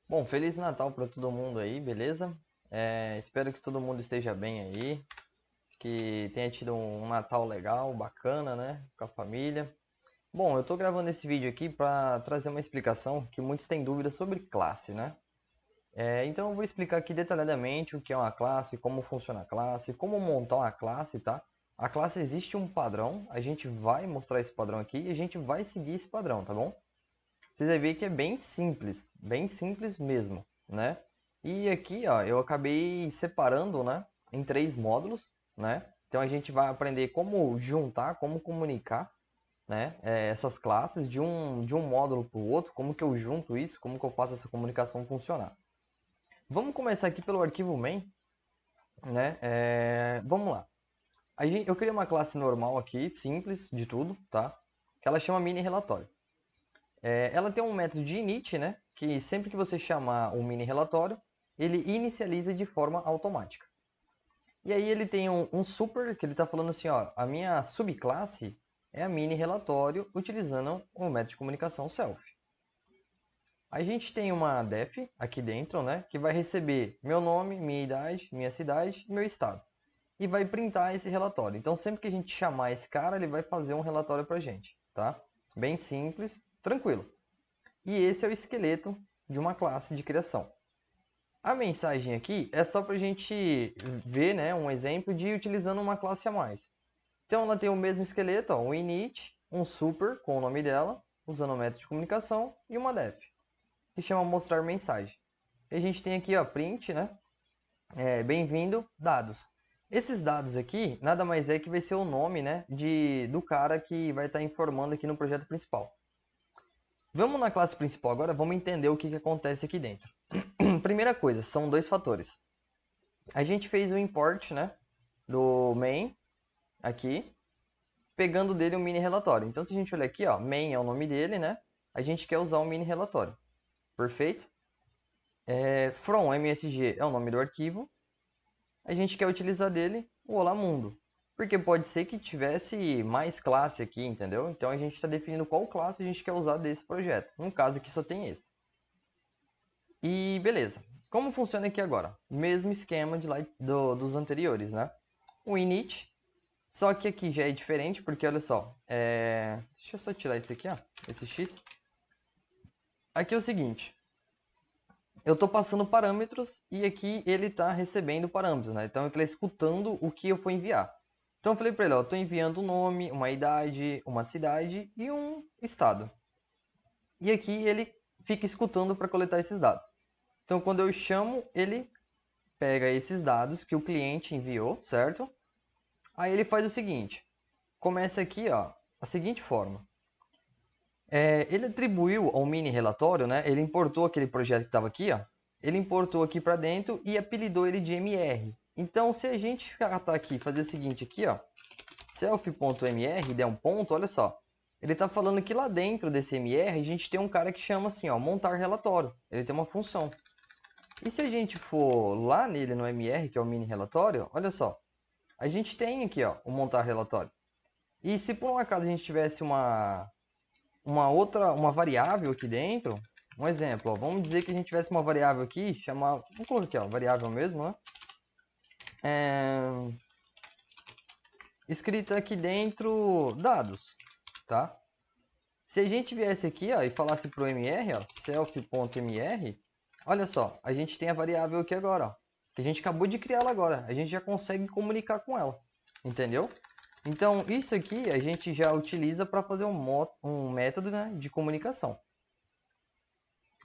Bom, Feliz Natal para todo mundo aí, beleza? Espero que todo mundo esteja bem aí, que tenha tido um Natal legal, bacana, né? Com a família. Bom, eu tô gravando esse vídeo aqui para trazer uma explicação que muitos têm dúvidas sobre classe, né? Então eu vou explicar aqui detalhadamente o que é uma classe, como funciona a classe, como montar uma classe, tá? A classe existe um padrão, a gente vai mostrar esse padrão aqui e a gente vai seguir esse padrão, tá bom? Vocês vão ver que é bem simples mesmo, né? E aqui, ó, eu acabei separando, né, em três módulos, né? Então a gente vai aprender como juntar, como comunicar, né, essas classes de um módulo para o outro, como que eu junto isso, como que eu faço essa comunicação funcionar. Vamos começar aqui pelo arquivo main, né? Vamos lá. Eu criei uma classe normal aqui, simples de tudo, tá? Que ela chama mini relatório. Ela tem um método de init, né? Que sempre que você chamar um mini relatório, ele inicializa de forma automática. E aí ele tem um super que ele está falando assim, ó, a minha subclasse é a mini relatório utilizando o método de comunicação self. A gente tem uma def aqui dentro, né, que vai receber meu nome, minha idade, minha cidade e meu estado. E vai printar esse relatório. Então sempre que a gente chamar esse cara, ele vai fazer um relatório para a gente, tá? Bem simples, tranquilo. E esse é o esqueleto de uma classe de criação. A mensagem aqui é só para a gente ver, né, um exemplo de utilizando uma classe a mais. Então ela tem o mesmo esqueleto, ó, um init, um super com o nome dela, usando o método de comunicação, e uma def, que chama mostrar mensagem. E a gente tem aqui, ó, print, né? Bem-vindo, dados. Esses dados aqui nada mais é que vai ser o nome, né, do cara que vai estar informando aqui no projeto principal. Vamos na classe principal agora, vamos entender o que acontece aqui dentro. Primeira coisa, são dois fatores. A gente fez o import, né, do main aqui, pegando dele um mini relatório. Então, se a gente olhar aqui, ó, main é o nome dele, né? A gente quer usar um mini relatório. Perfeito? From MSG é o nome do arquivo. A gente quer utilizar dele o Olá Mundo. Porque pode ser que tivesse mais classe aqui, entendeu? Então a gente está definindo qual classe a gente quer usar desse projeto. No caso aqui só tem esse. E beleza. Como funciona aqui agora? Mesmo esquema dos anteriores, né? O init, só que aqui já é diferente, porque olha só. Deixa eu só tirar isso aqui, ó. Esse x. Aqui é o seguinte. Eu estou passando parâmetros e aqui ele está recebendo parâmetros, né? Então ele está escutando o que eu for enviar. Então eu falei para ele, ó, estou enviando um nome, uma idade, uma cidade e um estado. E aqui ele fica escutando para coletar esses dados. Então quando eu chamo, ele pega esses dados que o cliente enviou, certo? Aí ele faz o seguinte, começa aqui, ó, a seguinte forma. Ele atribuiu ao mini relatório, né? Ele importou aquele projeto que estava aqui, ó. Ele importou aqui para dentro e apelidou ele de MR. Então, se a gente catar aqui e fazer o seguinte aqui, ó, self.mr, der um ponto, olha só. Ele está falando que lá dentro desse MR a gente tem um cara que chama assim, ó, montar relatório. Ele tem uma função. E se a gente for lá nele no MR, que é o mini relatório, olha só. A gente tem aqui, ó, o montar relatório. E se por um acaso a gente tivesse uma variável aqui dentro, um exemplo, ó, vamos dizer que a gente tivesse uma variável aqui, vamos colocar aqui, ó, variável mesmo, né? É, escrita aqui dentro dados, tá? Se a gente viesse aqui, ó, e falasse para o mr, ó, self.mr, olha só, a gente tem a variável aqui agora, ó, que a gente acabou de criar ela agora, a gente já consegue comunicar com ela, entendeu? Então, isso aqui a gente já utiliza para fazer um método, né, de comunicação.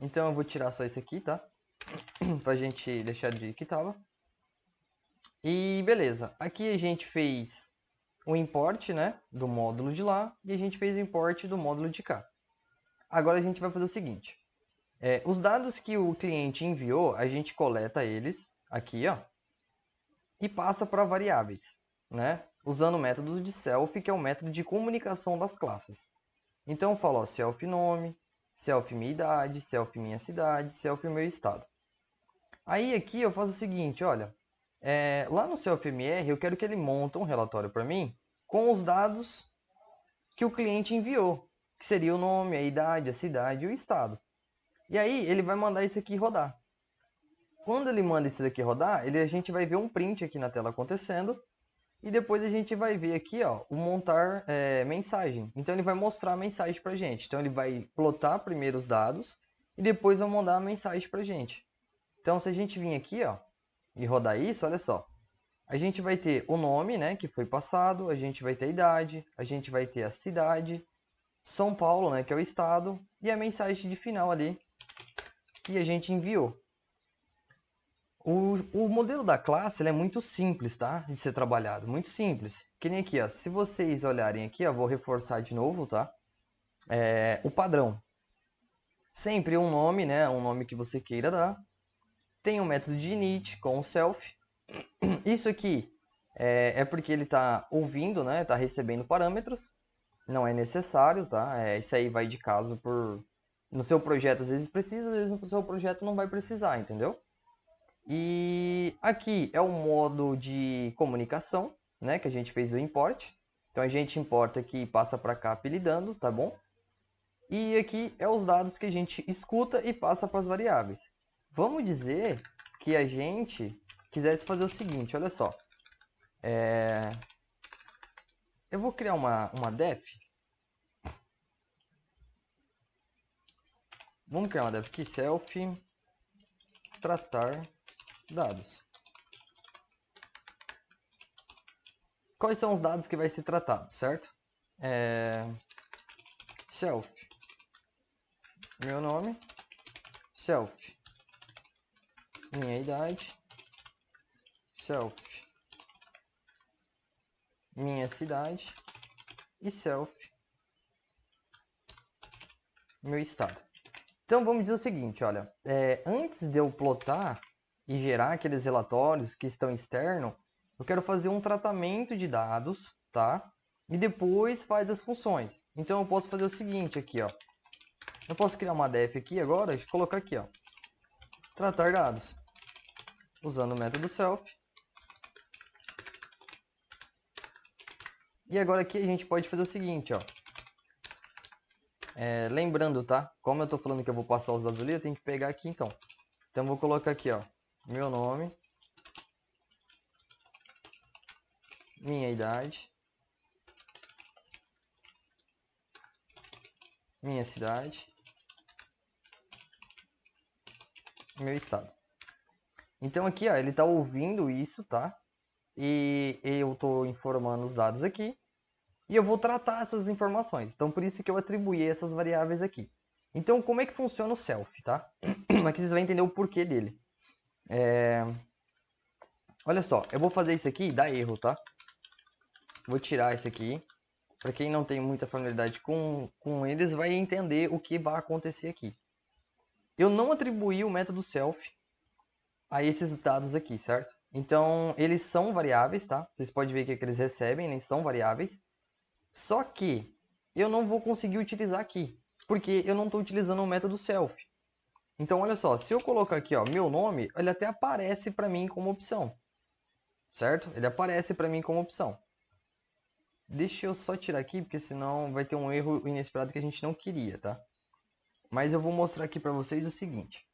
Então, eu vou tirar só esse aqui, tá? Pra gente deixar de que tava. E beleza, aqui a gente fez o import, né, do módulo de lá e a gente fez o import do módulo de cá. Agora a gente vai fazer o seguinte. Os dados que o cliente enviou, a gente coleta eles aqui, ó, e passa para variáveis, né? Usando o método de self, que é o método de comunicação das classes. Então eu falo, ó, self nome, self minha idade, self minha cidade, self meu estado. Aí aqui eu faço o seguinte, olha, lá no self-mr eu quero que ele monte um relatório para mim com os dados que o cliente enviou, que seria o nome, a idade, a cidade e o estado. E aí ele vai mandar isso aqui rodar. Quando ele manda isso daqui rodar, a gente vai ver um print aqui na tela acontecendo. E depois a gente vai ver aqui, ó, o montar mensagem. Então ele vai mostrar a mensagem pra gente. Então ele vai plotar primeiro os dados e depois vai mandar a mensagem pra gente. Então se a gente vir aqui, ó, e rodar isso, olha só. A gente vai ter o nome, né, que foi passado, a gente vai ter a idade, a gente vai ter a cidade, São Paulo, né, que é o estado, e a mensagem de final ali que a gente enviou. O modelo da classe ele é muito simples, tá? De ser trabalhado, muito simples. Que nem aqui, ó. Se vocês olharem aqui, ó, vou reforçar de novo, tá? O padrão. Sempre um nome, né? Um nome que você queira dar. Tem um método de init com o self. Isso aqui é porque ele está ouvindo, né? Está recebendo parâmetros. Não é necessário, tá? Isso aí vai de caso por... No seu projeto às vezes precisa, às vezes no seu projeto não vai precisar, entendeu? E aqui é o modo de comunicação, né, que a gente fez o import. Então a gente importa aqui e passa para cá apelidando, tá bom? E aqui é os dados que a gente escuta e passa para as variáveis. Vamos dizer que a gente quisesse fazer o seguinte, olha só. Eu vou criar uma def. Vamos criar uma def aqui, self tratar dados. Quais são os dados que vai ser tratado, certo? Self, meu nome, self, minha idade, self, minha cidade e self, meu estado. Então vamos dizer o seguinte, olha, antes de eu plotar e gerar aqueles relatórios que estão externos, eu quero fazer um tratamento de dados, tá? E depois faz as funções. Então eu posso fazer o seguinte aqui, ó. Eu posso criar uma def aqui agora e colocar aqui, ó. Tratar dados. Usando o método self. E agora aqui a gente pode fazer o seguinte, ó. Lembrando, tá? Como eu tô falando que eu vou passar os dados ali, eu tenho que pegar aqui então. Então eu vou colocar aqui, ó. Meu nome. Minha idade. Minha cidade. Meu estado. Então aqui, ó, ele está ouvindo isso, tá? E eu estou informando os dados aqui. E eu vou tratar essas informações. Então por isso que eu atribuí essas variáveis aqui. Então como é que funciona o self, tá? Aqui vocês vão entender o porquê dele. Olha só, eu vou fazer isso aqui e dá erro, tá? Vou tirar isso aqui. Para quem não tem muita familiaridade com eles, vai entender o que vai acontecer aqui. Eu não atribuí o método self a esses dados aqui, certo? Então, eles são variáveis, tá? Vocês podem ver que eles recebem, eles são variáveis. Só que eu não vou conseguir utilizar aqui, porque eu não estou utilizando o método self. Então, olha só, se eu colocar aqui, ó, meu nome, ele até aparece para mim como opção, certo? Ele aparece para mim como opção. Deixa eu só tirar aqui, porque senão vai ter um erro inesperado que a gente não queria, tá? Mas eu vou mostrar aqui para vocês o seguinte.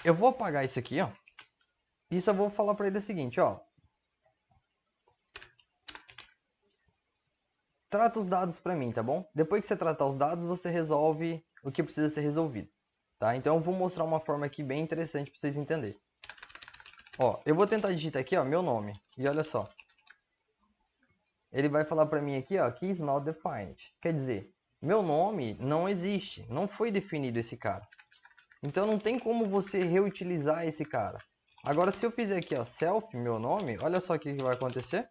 Eu vou apagar isso aqui, ó. E só vou falar para ele o seguinte, ó. Trata os dados para mim, tá bom? Depois que você tratar os dados, você resolve o que precisa ser resolvido, tá? Então eu vou mostrar uma forma aqui bem interessante para vocês entenderem. Ó, eu vou tentar digitar aqui, ó, meu nome. E olha só. Ele vai falar para mim aqui, ó, que is not defined. Quer dizer, meu nome não existe, não foi definido esse cara. Então não tem como você reutilizar esse cara. Agora se eu fizer aqui, ó, self meu nome, olha só o que vai acontecer.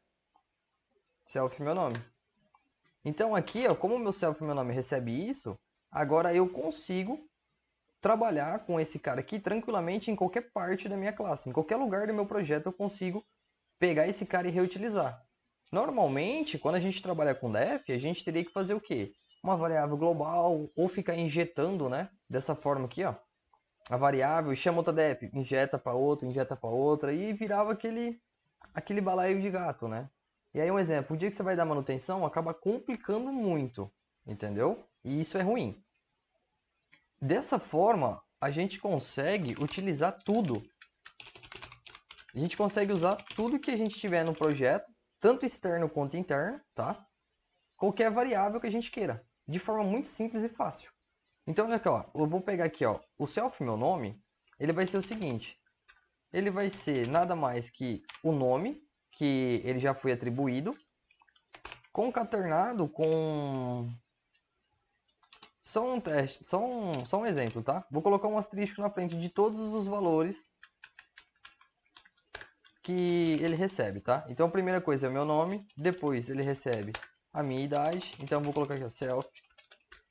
Self meu nome. Então aqui, ó, como o meu self meu nome recebe isso, agora eu consigo trabalhar com esse cara aqui tranquilamente em qualquer parte da minha classe. Em qualquer lugar do meu projeto eu consigo pegar esse cara e reutilizar. Normalmente, quando a gente trabalha com def, a gente teria que fazer o quê? Uma variável global ou ficar injetando, né? Dessa forma aqui, ó. A variável, chama outra def, injeta para outra e virava aquele balaio de gato, né? E aí um exemplo, o dia que você vai dar manutenção acaba complicando muito, entendeu? E isso é ruim. Dessa forma, a gente consegue utilizar tudo. A gente consegue usar tudo que a gente tiver no projeto, tanto externo quanto interno, tá? Qualquer variável que a gente queira, de forma muito simples e fácil. Então, olha aqui, ó, eu vou pegar aqui, ó, o self, meu nome, ele vai ser o seguinte. Ele vai ser nada mais que o nome, que ele já foi atribuído, concatenado com... Só um teste, só um exemplo, tá? Vou colocar um asterisco na frente de todos os valores que ele recebe, tá? Então a primeira coisa é o meu nome, depois ele recebe a minha idade, então eu vou colocar aqui, ó, self,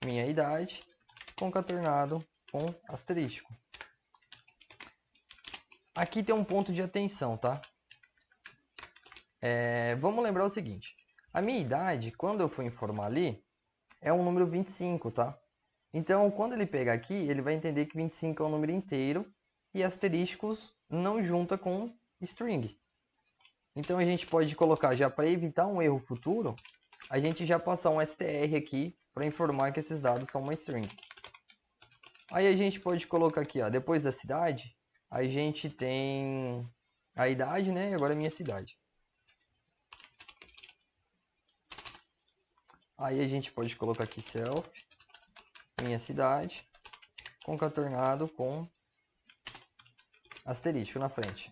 minha idade, concatenado com asterisco. Aqui tem um ponto de atenção, tá? Vamos lembrar o seguinte, a minha idade, quando eu for informar ali, é um número 25, tá? Então, quando ele pegar aqui, ele vai entender que 25 é um número inteiro e asteriscos não junta com string. Então, a gente pode colocar, já para evitar um erro futuro, a gente já passar um str aqui para informar que esses dados são uma string. Aí a gente pode colocar aqui, ó, depois da cidade, a gente tem a idade, né? E agora a minha cidade. Aí a gente pode colocar aqui self, minha cidade, concatenado com asterisco na frente.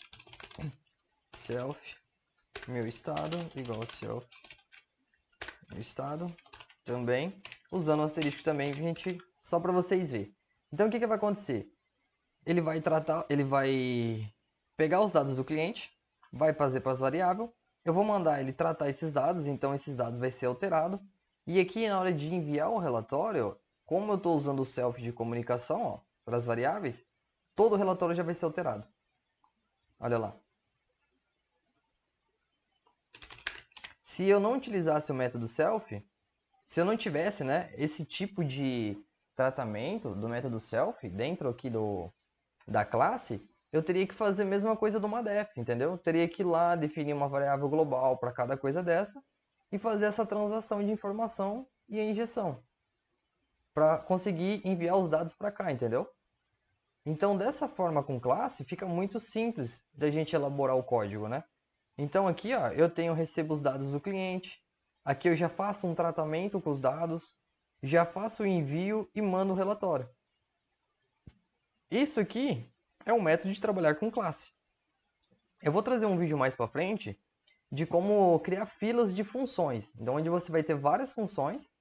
Self, meu estado, igual self, meu estado, também, usando o asterisco também, gente, só para vocês verem. Então o que vai acontecer? Ele vai pegar os dados do cliente, vai fazer para as variáveis, eu vou mandar ele tratar esses dados, então esses dados vai ser alterado. E aqui na hora de enviar o relatório, como eu estou usando o self de comunicação, ó, para as variáveis, todo o relatório já vai ser alterado. Olha lá. Se eu não utilizasse o método self, se eu não tivesse, né, esse tipo de tratamento do método self dentro aqui da classe, eu teria que fazer a mesma coisa do MADEF, entendeu? Eu teria que ir lá definir uma variável global para cada coisa dessa e fazer essa transação de informação e a injeção para conseguir enviar os dados para cá, entendeu? Então, dessa forma com classe, fica muito simples da gente elaborar o código, né? Então aqui, ó, recebo os dados do cliente, aqui eu já faço um tratamento com os dados, já faço o envio e mando o relatório. Isso aqui é um método de trabalhar com classe. Eu vou trazer um vídeo mais para frente de como criar filas de funções, então onde você vai ter várias funções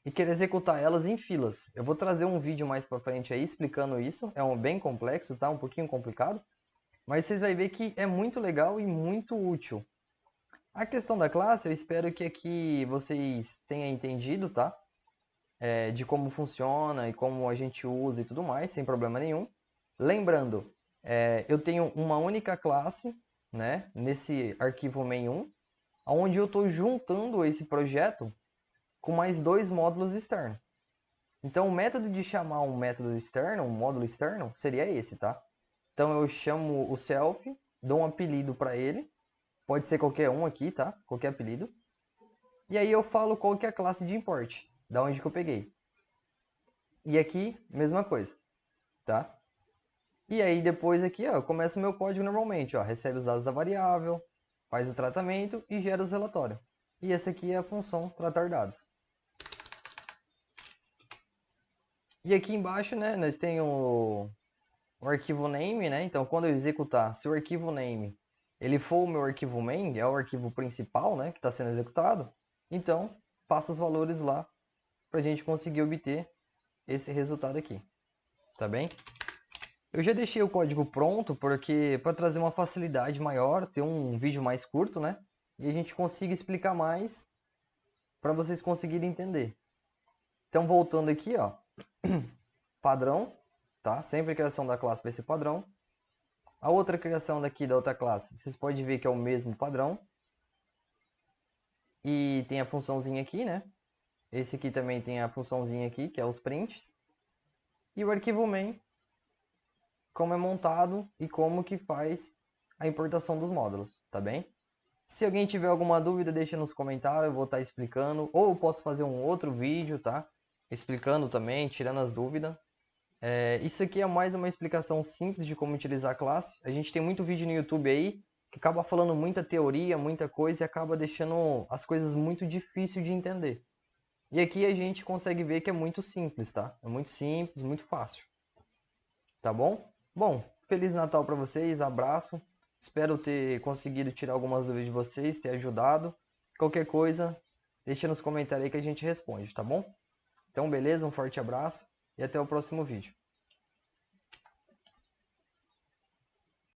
e querer executar elas em filas. Eu vou trazer um vídeo mais para frente aí explicando isso, é bem complexo, tá? Um pouquinho complicado, mas vocês vão ver que é muito legal e muito útil. A questão da classe, eu espero que aqui vocês tenham entendido, tá? De como funciona e como a gente usa e tudo mais, sem problema nenhum. Lembrando, eu tenho uma única classe, né? Nesse arquivo main1, onde eu estou juntando esse projeto com mais dois módulos externos. Então, o método de chamar um método externo, um módulo externo, seria esse, tá? Então, eu chamo o self, dou um apelido para ele, pode ser qualquer um aqui, tá? Qualquer apelido. E aí eu falo qual que é a classe de import, da onde que eu peguei. E aqui, mesma coisa, tá? E aí depois aqui, ó, começa o meu código normalmente, ó, recebe os dados da variável, faz o tratamento e gera os relatórios. E essa aqui é a função tratar dados. E aqui embaixo, né, nós temos o arquivo name, né? Então, quando eu executar, se o arquivo name ele for o meu arquivo main, é o arquivo principal, né, que está sendo executado, então passa os valores lá para a gente conseguir obter esse resultado aqui, tá bem? Eu já deixei o código pronto porque para trazer uma facilidade maior, ter um vídeo mais curto, né? E a gente consiga explicar mais para vocês conseguirem entender. Então, voltando aqui, ó, padrão, tá? Sempre a criação da classe vai ser padrão. A outra criação daqui da outra classe, vocês podem ver que é o mesmo padrão. E tem a funçãozinha aqui, né? Esse aqui também tem a funçãozinha aqui, que é os prints. E o arquivo main, como é montado e como que faz a importação dos módulos, tá bem? Se alguém tiver alguma dúvida, deixa nos comentários, eu vou estar explicando. Ou eu posso fazer um outro vídeo, tá? Explicando também, tirando as dúvidas. Isso aqui é mais uma explicação simples de como utilizar a classe. A gente tem muito vídeo no YouTube aí que acaba falando muita teoria, muita coisa e acaba deixando as coisas muito difíceis de entender. E aqui a gente consegue ver que é muito simples, tá? É muito simples, muito fácil. Tá bom? Bom, Feliz Natal para vocês, abraço. Espero ter conseguido tirar algumas dúvidas de vocês, ter ajudado. Qualquer coisa, deixa nos comentários aí que a gente responde, tá bom? Então, beleza? Um forte abraço e até o próximo vídeo.